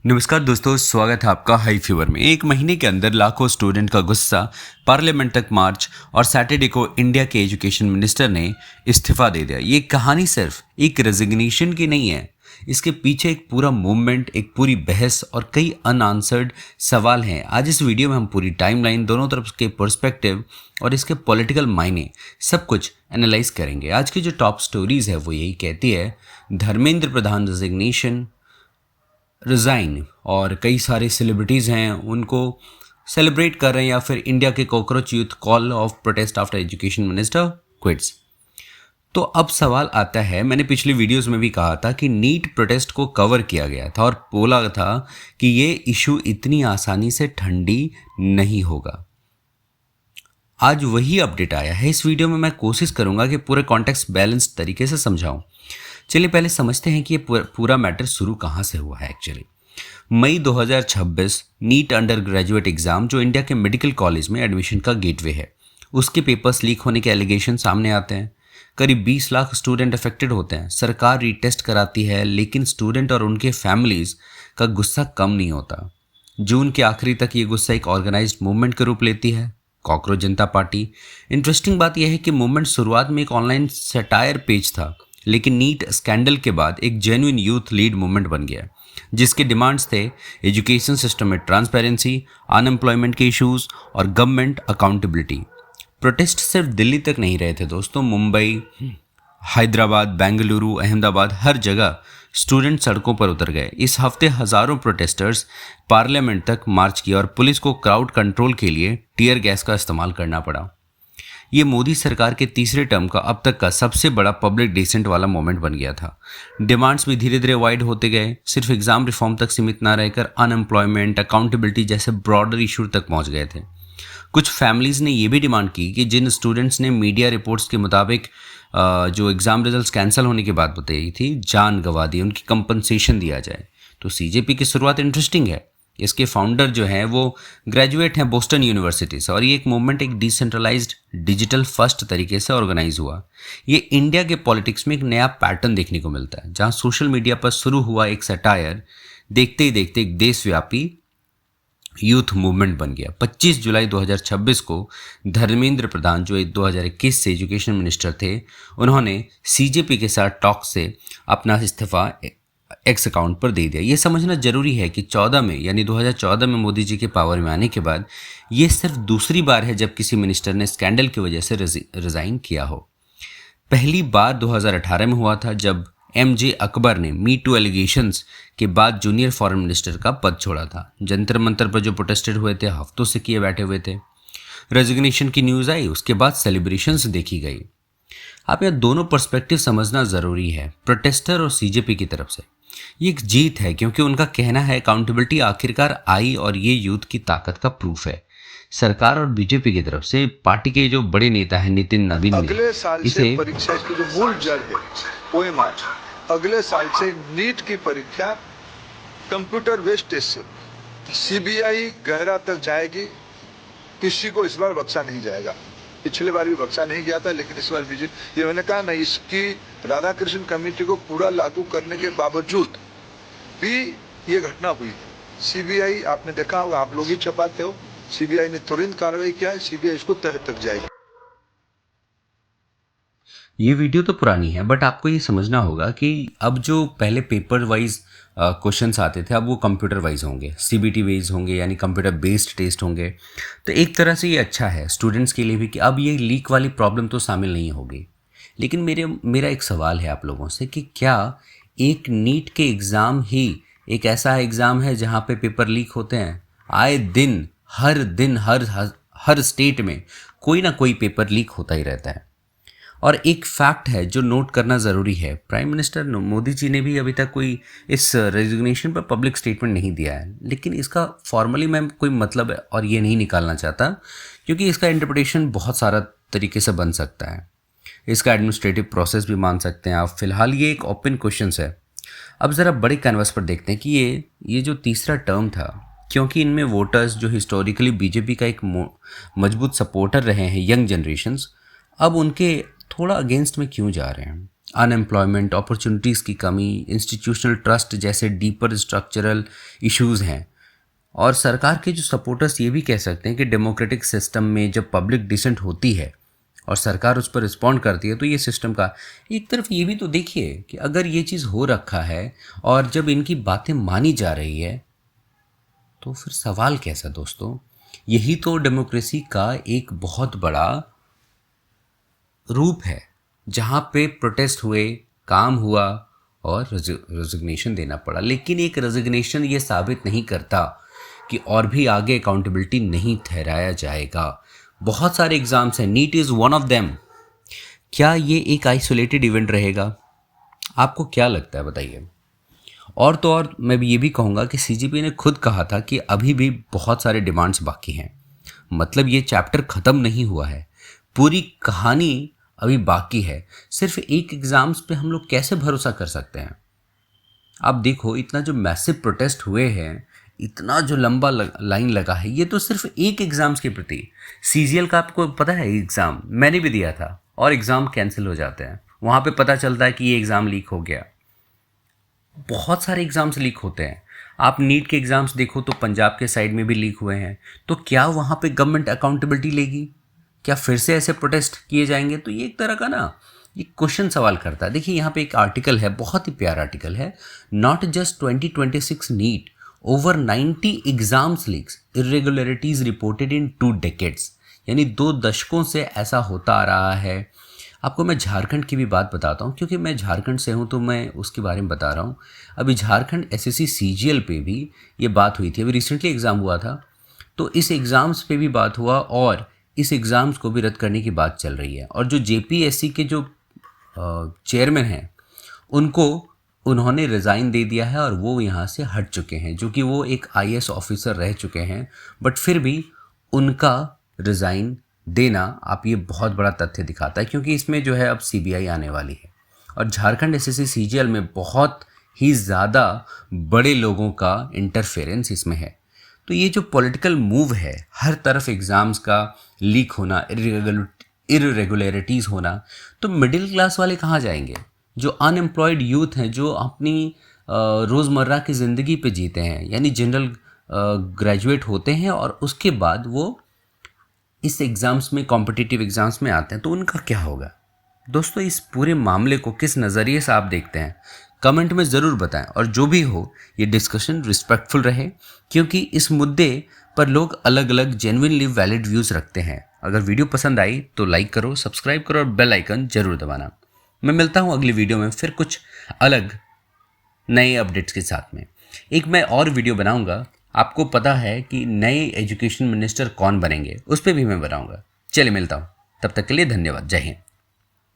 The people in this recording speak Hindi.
नमस्कार दोस्तों, स्वागत है आपका हाई फीवर में। एक महीने के अंदर लाखों स्टूडेंट का गुस्सा, पार्लियामेंट तक मार्च और सैटरडे को इंडिया के एजुकेशन मिनिस्टर ने इस्तीफा दे दिया। ये कहानी सिर्फ एक रेजिग्नेशन की नहीं है, इसके पीछे एक पूरा मूवमेंट, एक पूरी बहस और कई अनआंसर्ड सवाल हैं। आज इस वीडियो में हम पूरी टाइमलाइन, दोनों तरफ के पर्सपेक्टिव और इसके पॉलिटिकल मायने सब कुछ एनालाइज करेंगे। आज की जो टॉप स्टोरीज है वो यही कहती है, धर्मेंद्र प्रधान रेजिग्नेशन, रिज़ाइन, और कई सारे सेलिब्रिटीज़ हैं उनको सेलिब्रेट कर रहे हैं, या फिर इंडिया के cockroach youth call of protest after education minister quits. तो अब सवाल आता है, मैंने पिछली वीडियोस में भी कहा था कि नीट प्रोटेस्ट को कवर किया गया था और बोला था कि ये इशू इतनी आसानी से ठंडी नहीं होगा। आज वही अपडेट आया है। इस वीडियो में मैं कोशिश करूंगा कि पूरे कॉन्टेक्स्ट बैलेंस तरीके से समझाऊं। चलिए पहले समझते हैं कि ये पूरा मैटर शुरू कहाँ से हुआ है। एक्चुअली मई 2026 नीट अंडर ग्रेजुएट एग्जाम, जो इंडिया के मेडिकल कॉलेज में एडमिशन का गेटवे है, उसके पेपर्स लीक होने के एलिगेशन सामने आते हैं। करीब 20 लाख स्टूडेंट अफेक्टेड होते हैं। सरकार रीटेस्ट कराती है, लेकिन स्टूडेंट और उनके फैमिलीज का गुस्सा कम नहीं होता। जून के आखिरी तक ये गुस्सा एक ऑर्गेनाइज्ड मूवमेंट का रूप लेती है, कॉकरोच जनता पार्टी। इंटरेस्टिंग बात यह है कि मूवमेंट शुरुआत में एक ऑनलाइन सटायर पेज था, लेकिन नीट स्कैंडल के बाद एक जेन्युइन यूथ लीड मूवमेंट बन गया, जिसके डिमांड्स थे एजुकेशन सिस्टम में ट्रांसपेरेंसी, अनएम्प्लॉयमेंट के इश्यूज और गवर्नमेंट अकाउंटेबिलिटी। प्रोटेस्ट सिर्फ दिल्ली तक नहीं रहे थे दोस्तों, मुंबई, हैदराबाद, बेंगलुरु, अहमदाबाद, हर जगह स्टूडेंट सड़कों पर उतर गए। इस हफ्ते हजारों प्रोटेस्टर्स पार्लियामेंट तक मार्च किया और पुलिस को क्राउड कंट्रोल के लिए टीयर गैस का इस्तेमाल करना पड़ा। ये मोदी सरकार के तीसरे टर्म का अब तक का सबसे बड़ा पब्लिक डिसेंट वाला मोमेंट बन गया था। डिमांड्स भी धीरे धीरे वाइड होते गए, सिर्फ एग्जाम रिफॉर्म तक सीमित ना रहकर अनएम्प्लॉयमेंट, अकाउंटेबिलिटी जैसे ब्रॉडर इशू तक पहुंच गए थे। कुछ फैमिलीज ने यह भी डिमांड की कि जिन स्टूडेंट्स ने मीडिया रिपोर्ट्स के मुताबिक जो एग्जाम रिजल्ट्स कैंसिल होने की बात बताई थी, जान गंवा दी, उनकी कंपनसेशन दिया जाए। तो सीजेपी की शुरुआत इंटरेस्टिंग है। इसके फाउंडर जो हैं वो ग्रेजुएट हैं बोस्टन यूनिवर्सिटी से, और ये एक मूवमेंट एक डिसेंट्रलाइज्ड डिजिटल फर्स्ट तरीके से ऑर्गेनाइज हुआ। ये इंडिया के पॉलिटिक्स में एक नया पैटर्न देखने को मिलता है, जहां सोशल मीडिया पर शुरू हुआ एक सटायर देखते ही देखते एक देशव्यापी यूथ मूवमेंट बन गया। 25 जुलाई 2026 को धर्मेंद्र प्रधान, जो 2021 से एजुकेशन मिनिस्टर थे, उन्होंने सीजेपी के साथ टॉक से अपना इस्तीफा एक्स अकाउंट पर दे दिया। ये समझना जरूरी है कि 14 में, यानी 2014 में मोदी जी के पावर में आने के बाद ये सिर्फ दूसरी बार है जब किसी मिनिस्टर ने स्कैंडल की वजह से रिजाइन किया हो। पहली बार 2018 में हुआ था, जब एमजे अकबर ने मी टू एलिगेशंस के बाद जूनियर फॉरेन मिनिस्टर का पद छोड़ा था। जंतर मंतर पर जो प्रोटेस्टेड हुए थे, हफ्तों से किए बैठे हुए थे। रेजिग्नेशन की न्यूज़ आई, उसके बाद सेलिब्रेशंस देखी गई। आप यहाँ दोनों पर्सपेक्टिव समझना ज़रूरी है, प्रोटेस्टर और सीजेपी की तरफ से। ये एक जीत है, क्योंकि उनका कहना है अकाउंटेबिलिटी आखिरकार आई, और ये यूथ की ताकत का प्रूफ है। सरकार और बीजेपी की तरफ से पार्टी के जो बड़े नेता हैं नितिन नवीन ने अगले साल से परीक्षा की जो मूल जड़ है ओएमआर, अगले साल से नीट की परीक्षा कंप्यूटर बेस्ड टेस्ट से सीबीआई गहरा तक जाएगी। किसी को इस बार बख्शा नहीं जाएगा। पिछले बार भी बख्शा नहीं गया था, लेकिन इस बार विजिट, ये मैंने कहा ना, इसकी राधाकृष्ण कमेटी को पूरा लागू करने के बावजूद भी ये घटना हुई। सीबीआई, आपने देखा होगा, आप लोग ही छपाते हो, सीबीआई ने तुरंत कार्रवाई किया है, सीबीआई इसको तह तक जाएगी। ये वीडियो तो पुरानी है, बट आपको ये समझना होगा कि अब जो पहले पेपर वाइज क्वेश्चंस आते थे, अब वो कंप्यूटर वाइज होंगे, सीबीटी बेस्ड होंगे, यानी कंप्यूटर बेस्ड टेस्ट होंगे। तो एक तरह से ये अच्छा है स्टूडेंट्स के लिए भी कि अब ये लीक वाली प्रॉब्लम तो शामिल नहीं होगी। लेकिन मेरा एक सवाल है आप लोगों से कि क्या एक नीट के एग्ज़ाम ही एक ऐसा एग्ज़ाम है जहाँ पे पेपर लीक होते हैं? आए दिन हर स्टेट में कोई ना कोई पेपर लीक होता ही रहता है। और एक फैक्ट है जो नोट करना ज़रूरी है, प्राइम मिनिस्टर मोदी जी ने भी अभी तक कोई इस रेजिग्नेशन पर पब्लिक स्टेटमेंट नहीं दिया है। लेकिन इसका फॉर्मली मैं कोई मतलब और ये नहीं निकालना चाहता, क्योंकि इसका इंटरप्रिटेशन बहुत सारा तरीके से बन सकता है। इसका एडमिनिस्ट्रेटिव प्रोसेस भी मान सकते हैं आप। फिलहाल ये एक ओपन क्वेश्चन है। अब ज़रा बड़े कैनवस पर देखते हैं कि ये जो तीसरा टर्म था, क्योंकि इनमें वोटर्स जो हिस्टोरिकली बीजेपी का एक मजबूत सपोर्टर रहे हैं, यंग जनरेशंस, अब उनके थोड़ा अगेंस्ट में क्यों जा रहे हैं? अनएम्प्लॉयमेंट, अपॉर्चुनिटीज़ की कमी, इंस्टीट्यूशनल ट्रस्ट जैसे डीपर स्ट्रक्चरल इश्यूज़ हैं। और सरकार के जो सपोर्टर्स ये भी कह सकते हैं कि डेमोक्रेटिक सिस्टम में जब पब्लिक डिसेंट होती है और सरकार उस पर रिस्पॉन्ड करती है तो ये सिस्टम का एक तरफ ये भी तो देखिए कि अगर ये चीज़ हो रखा है और जब इनकी बातें मानी जा रही है तो फिर सवाल कैसा दोस्तों। यही तो डेमोक्रेसी का एक बहुत बड़ा रूप है, जहाँ पे प्रोटेस्ट हुए, काम हुआ और रेजिग्नेशन देना पड़ा। लेकिन एक रेजिग्नेशन ये साबित नहीं करता कि और भी आगे अकाउंटेबिलिटी नहीं ठहराया जाएगा। बहुत सारे एग्ज़ाम्स हैं, NEET is one of them. क्या ये एक आइसोलेटेड इवेंट रहेगा? आपको क्या लगता है बताइए। और तो और मैं भी ये भी कहूँगा कि सीजीपी ने खुद कहा था कि अभी भी बहुत सारे डिमांड्स बाकी हैं। मतलब ये चैप्टर ख़त्म नहीं हुआ है, पूरी कहानी अभी बाकी है। सिर्फ एक एग्ज़ाम्स पे हम लोग कैसे भरोसा कर सकते हैं? आप देखो, इतना जो मैसिव प्रोटेस्ट हुए हैं, इतना जो लंबा लाइन लगा है, ये तो सिर्फ एक एग्ज़ाम्स के प्रति। सीजीएल का आपको पता है एग्ज़ाम मैंने भी दिया था और एग्ज़ाम कैंसिल हो जाते हैं। वहाँ पे पता चलता है कि ये एग्ज़ाम लीक हो गया। बहुत सारे एग्ज़ाम्स लीक होते हैं। आप नीट के एग्ज़ाम्स देखो तो पंजाब के साइड में भी लीक हुए हैं। तो क्या वहाँ पे गवर्नमेंट अकाउंटेबिलिटी लेगी? क्या फिर से ऐसे प्रोटेस्ट किए जाएंगे? तो ये एक तरह का ना ये क्वेश्चन सवाल करता है। देखिए यहाँ पे एक आर्टिकल है, बहुत ही प्यारा आर्टिकल है। Not just 2026 NEET, over 90 exams leaks, irregularities reported in 2 decades। यानी 2 दशकों से ऐसा होता आ रहा है। आपको मैं झारखंड की भी बात बताता हूँ, क्योंकि मैं झारखंड से हूँ तो मैं उसके बारे में बता रहा हूँ। अभी झारखंड एसएससी सीजीएल पे भी ये बात हुई थी। अभी रिसेंटली एग्ज़ाम हुआ था, तो इस एग्ज़ाम्स पे भी बात हुआ और इस एग्ज़ाम्स को भी रद्द करने की बात चल रही है। और जो जेपीएससी के जो चेयरमैन हैं उनको उन्होंने रिज़ाइन दे दिया है और वो यहाँ से हट चुके हैं, जो कि वो एक आईएएस ऑफिसर रह चुके हैं। बट फिर भी उनका रिज़ाइन देना आप ये बहुत बड़ा तथ्य दिखाता है, क्योंकि इसमें जो है अब सीबीआई आने वाली है और झारखंड एसएससी सीजीएल में बहुत ही ज़्यादा बड़े लोगों का इंटरफेरेंस इसमें है। तो ये जो पॉलिटिकल मूव है, हर तरफ एग्ज़ाम्स का लीक होना, इरेगुलरिटीज़ होना, तो मिडिल क्लास वाले कहाँ जाएंगे? जो अनएम्प्लॉयड यूथ हैं, जो अपनी रोज़मर्रा की ज़िंदगी पे जीते हैं, यानी जनरल ग्रेजुएट होते हैं और उसके बाद वो इस एग्ज़ाम्स में, कॉम्पिटिटिव एग्ज़ाम्स में आते हैं, तो उनका क्या होगा? दोस्तों, इस पूरे मामले को किस नज़रिए से आप देखते हैं कमेंट में ज़रूर बताएं। और जो भी हो, ये डिस्कशन रिस्पेक्टफुल रहे, क्योंकि इस मुद्दे पर लोग अलग अलग जेन्युइनली वैलिड व्यूज़ रखते हैं। अगर वीडियो पसंद आई तो लाइक करो, सब्सक्राइब करो और बेल आइकन ज़रूर दबाना। मैं मिलता हूँ अगली वीडियो में फिर कुछ अलग नए अपडेट्स के साथ में। एक मैं और वीडियो बनाऊंगा, आपको पता है कि नए एजुकेशन मिनिस्टर कौन बनेंगे, उस पर भी मैं बनाऊंगा। चलिए मिलता हूँ, तब तक के लिए धन्यवाद। जय हिंद।